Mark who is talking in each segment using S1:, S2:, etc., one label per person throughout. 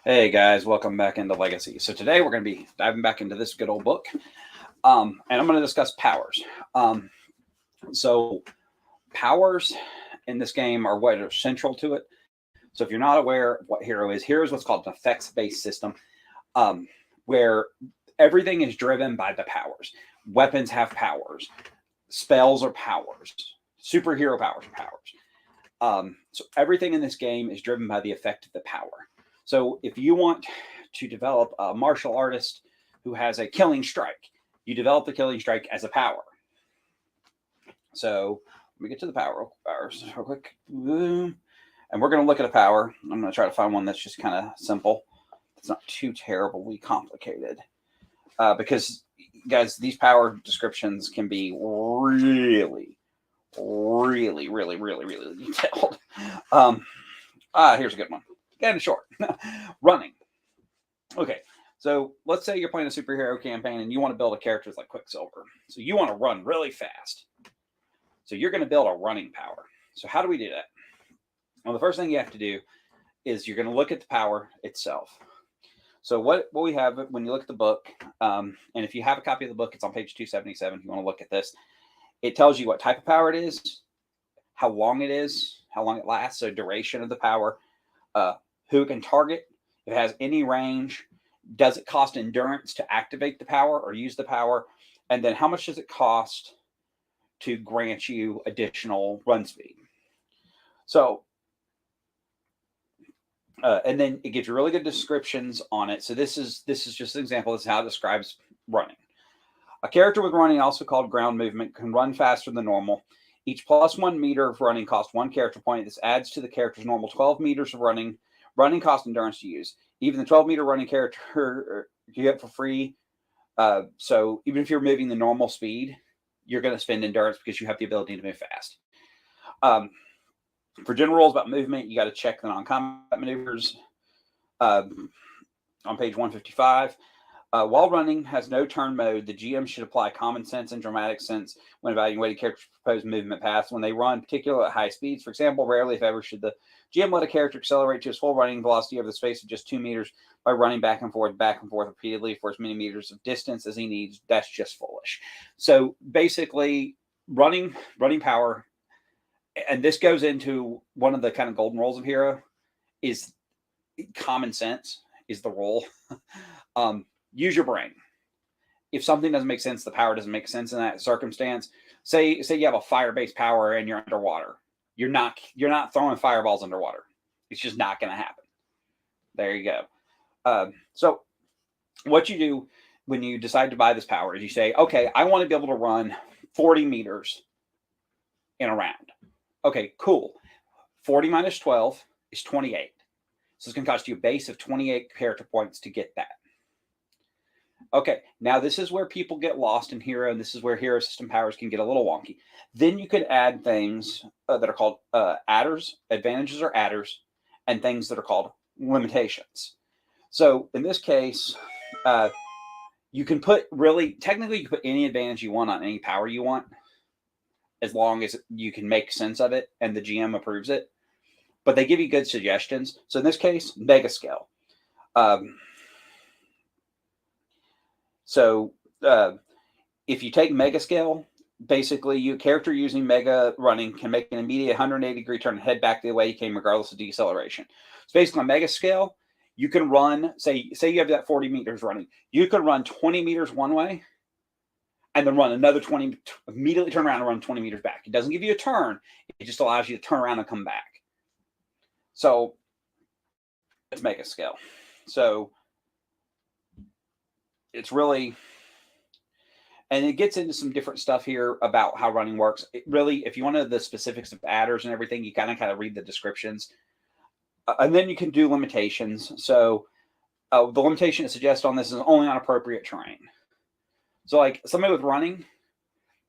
S1: Hey guys, welcome back into Legacy. So today we're going to be diving back into this good old book, and I'm going to discuss powers. So powers in this game are what are central to it. So if you're not aware of what Hero is what's called an effects-based system, where everything is driven by the powers. Weapons have powers, spells are powers, superhero powers are powers. So everything in this game is driven by the effect of the power. So if you want to develop a martial artist who has a killing strike, you develop the killing strike as a power. So let me get to the powers real quick. Boom. And we're going to look at a power. I'm going to try to find one that's just kind of simple. It's not too terribly complicated. Because, guys, these power descriptions can be really detailed. Here's a good one. Kind of short. Running. Okay, so let's say you're playing a superhero campaign and you want to build a character like Quicksilver. So you want to run really fast. So you're going to build a running power. So how do we do that? Well, the first thing you have to do is you're going to look at the power itself. So what we have when you look at the book, and if you have a copy of the book, it's on page 277 if you want to look at this. It tells you what type of power it is, how long it is, how long it lasts, so duration of the power, who it can target, if it has any range, does it cost endurance to activate the power or use the power, and then how much does it cost to grant you additional run speed. So, and then it gives you really good descriptions on it. So this is just an example. This is how it describes running. A character with running, also called ground movement, can run faster than normal. Each plus 1 meter of running costs 1 character point. This adds to the character's normal 12 meters of running. Running cost endurance to use. Even the 12-meter running character you get for free. So even if you're moving the normal speed, you're going to spend endurance because you have the ability to move fast. For general rules about movement, you got to check the non-combat maneuvers on page 155. While running has no turn mode, the GM should apply common sense and dramatic sense when evaluating characters' proposed movement paths when they run, particularly at high speeds. For example, rarely, if ever, should the GM let a character accelerate to his full running velocity over the space of just 2 meters by running back and forth repeatedly for as many meters of distance as he needs. That's just foolish. So basically, running power, and this goes into one of the kind of golden rules of Hero, is common sense is the rule. Use your brain. If something doesn't make sense, the power doesn't make sense in that circumstance. Say you have a fire-based power and you're underwater. You're not throwing fireballs underwater. It's just not going to happen. There you go. So what you do when you decide to buy this power is you say, okay, I want to be able to run 40 meters in a round. Okay, cool. 40 minus 12 is 28. So it's going to cost you a base of 28 character points to get that. Okay, now this is where people get lost in Hero, and this is where Hero system powers can get a little wonky. Then you could add things that are called adders, advantages or adders, and things that are called limitations. So in this case, you can technically you can put any advantage you want on any power you want, as long as you can make sense of it and the GM approves it. But they give you good suggestions. So in this case, Mega Scale. So if you take Mega Scale, basically your character using Mega running can make an immediate 180-degree turn and head back the way you came regardless of deceleration. So basically on Mega Scale, you can run, say you have that 40 meters running. You could run 20 meters one way and then run another 20, immediately turn around and run 20 meters back. It doesn't give you a turn. It just allows you to turn around and come back. So it's Mega Scale. So it's really, and it gets into some different stuff here about how running works. It really, if you want to know the specifics of adders and everything, you kind of read the descriptions. And then you can do limitations. So the limitation it suggests on this is only on appropriate terrain. So like somebody with running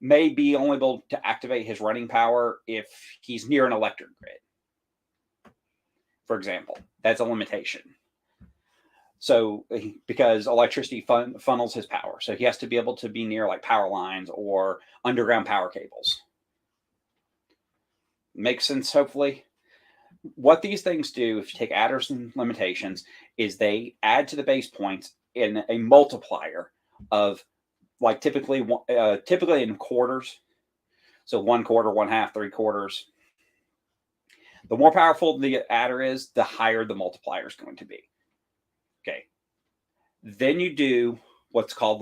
S1: may be only able to activate his running power if he's near an electric grid. For example, that's a limitation. So because electricity funnels his power. So he has to be able to be near like power lines or underground power cables. Makes sense, hopefully. what these things do, if you take adders and limitations, is they add to the base points in a multiplier of like typically in quarters. So 1/4, 1/2, 3/4. The more powerful the adder is, the higher the multiplier is going to be. Okay. Then you do what's called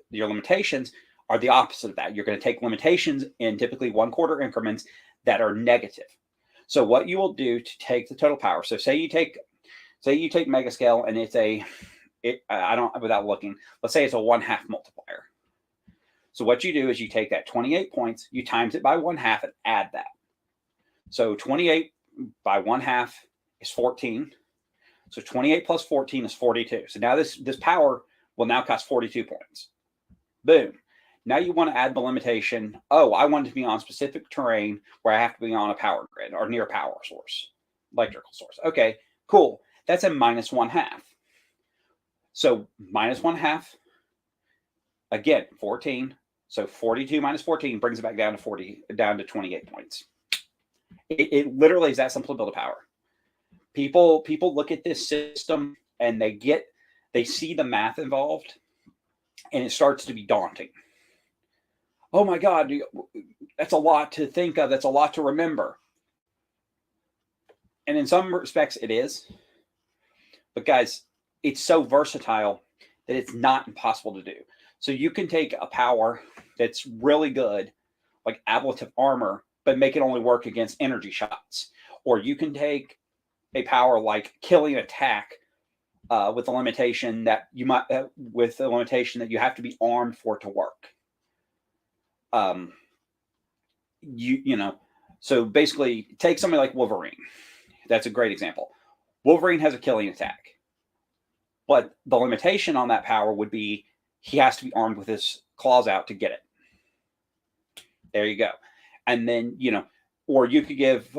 S1: your limitations are the opposite of that. You're going to take limitations in typically 1/4 increments that are negative. So what you will do to take the total power. So say you take Megascale and I don't, without looking, let's say it's a 1/2 multiplier. So what you do is you take that 28 points, you times it by 1/2 and add that. So 28 by 1/2 is 14. So 28 plus 14 is 42. So now this power will now cost 42 points. Boom. Now you want to add the limitation. Oh, I want it to be on specific terrain where I have to be on a power grid or near a power source, electrical source. Okay, cool. That's a minus 1/2. So minus 1/2, again, 14. So 42 minus 14 brings it back down to 28 points. It literally is that simple to build a power. People look at this system and they see the math involved, and it starts to be daunting. Oh my God, that's a lot to think of. That's a lot to remember. And in some respects, it is. But guys, it's so versatile that it's not impossible to do. So you can take a power that's really good, like ablative armor, but make it only work against energy shots. Or you can take a power like killing attack with a limitation that you have to be armed for it to work. So basically take somebody like Wolverine. That's a great example. Wolverine has a killing attack, but the limitation on that power would be he has to be armed with his claws out to get it. There you go. And then, or you could give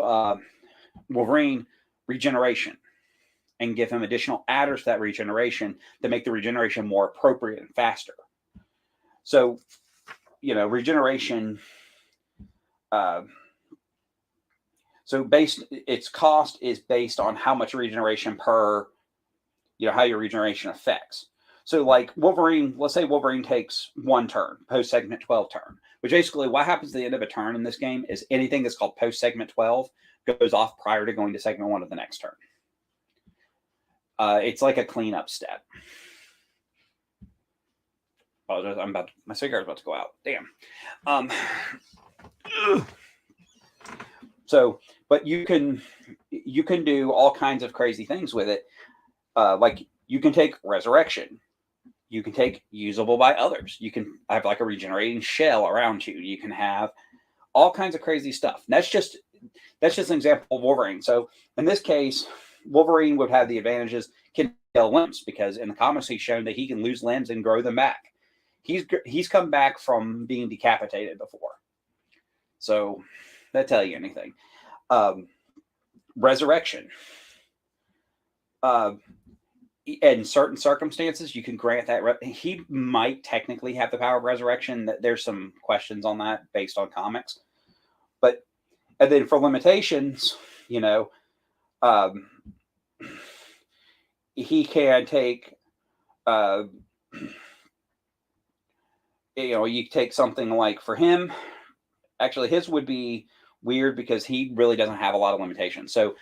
S1: Wolverine regeneration and give him additional adders to that regeneration to make the regeneration more appropriate and faster. So, regeneration. Its cost is based on how much regeneration per, how your regeneration affects. So like Wolverine, let's say Wolverine takes 1 turn, post segment 12 turn, which basically what happens at the end of a turn in this game is anything that's called post segment 12 goes off prior to going to segment 1 of the next turn. It's like a cleanup step. My cigar's about to go out. Damn. So, but you can do all kinds of crazy things with it. Like you can take resurrection. You can take usable by others. You can have like a regenerating shell around you. You can have all kinds of crazy stuff. And that's just an example of Wolverine. So in this case, Wolverine would have the advantages, can kill limbs, because in the comics he's shown that he can lose limbs and grow them back. He's come back from being decapitated before. So that tell you anything. Resurrection. In certain circumstances, you can grant that. He might technically have the power of resurrection. There's some questions on that based on comics. And then for limitations, he can take, you take something like for him, actually his would be weird because he really doesn't have a lot of limitations. So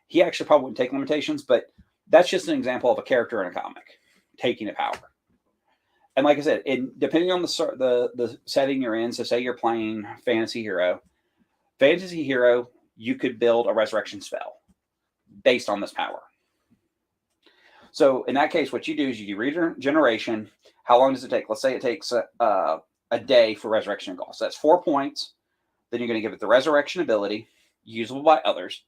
S1: he actually probably wouldn't take limitations, but that's just an example of a character in a comic taking a power. And like I said, depending on the setting you're in, so say you're playing Fantasy Hero, you could build a resurrection spell based on this power. So in that case, what you do is you do regeneration. How long does it take? Let's say it takes a day for resurrection and golf. So that's 4 points. Then you're going to give it the resurrection ability, usable by others,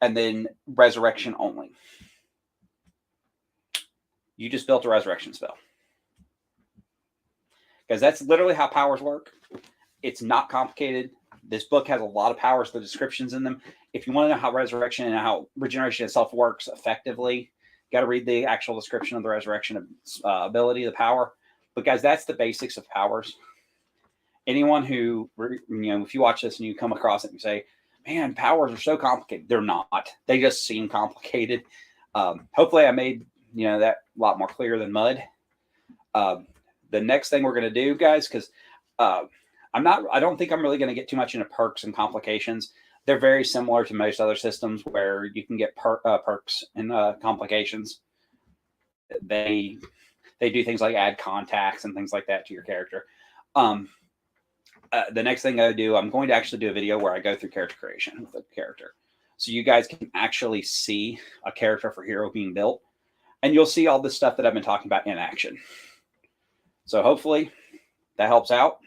S1: and then resurrection only. You just built a resurrection spell. Because that's literally how powers work. It's not complicated. This book has a lot of powers, the descriptions in them. If you want to know how resurrection and how regeneration itself works effectively, you got to read the actual description of the resurrection ability, the power. But guys, that's the basics of powers. Anyone who, if you watch this and you come across it and you say, man, powers are so complicated. They're not. They just seem complicated. Hopefully I made, that a lot more clear than mud. The next thing we're going to do, guys, because I don't think I'm really going to get too much into perks and complications. They're very similar to most other systems where you can get perks and complications. They do things like add contacts and things like that to your character. The next thing I do, I'm going to actually do a video where I go through character creation with a character. So you guys can actually see a character for Hero being built. And you'll see all the stuff that I've been talking about in action. So hopefully that helps out.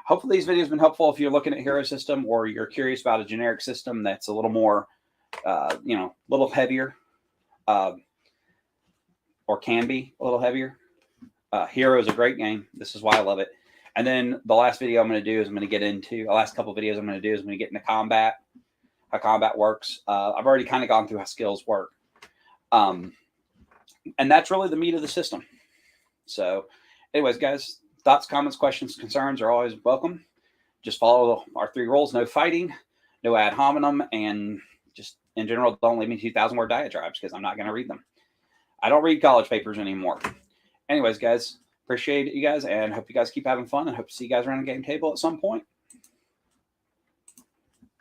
S1: Hopefully these videos have been helpful if you're looking at Hero system or you're curious about a generic system that's a little more, a little heavier, or can be a little heavier. Hero is a great game. This is why I love it. And then the last video I'm going to do is I'm going to get into, the last couple of videos I'm going to do is I'm going to get into combat, how combat works. I've already kind of gone through how skills work. And that's really the meat of the system. So anyways, guys, thoughts, comments, questions, concerns are always welcome. Just follow our 3 rules: no fighting, no ad hominem, and just in general, don't leave me 2,000-word diatribes because I'm not going to read them. I don't read college papers anymore. Anyways, guys, appreciate it, you guys, and hope you guys keep having fun and hope to see you guys around the game table at some point.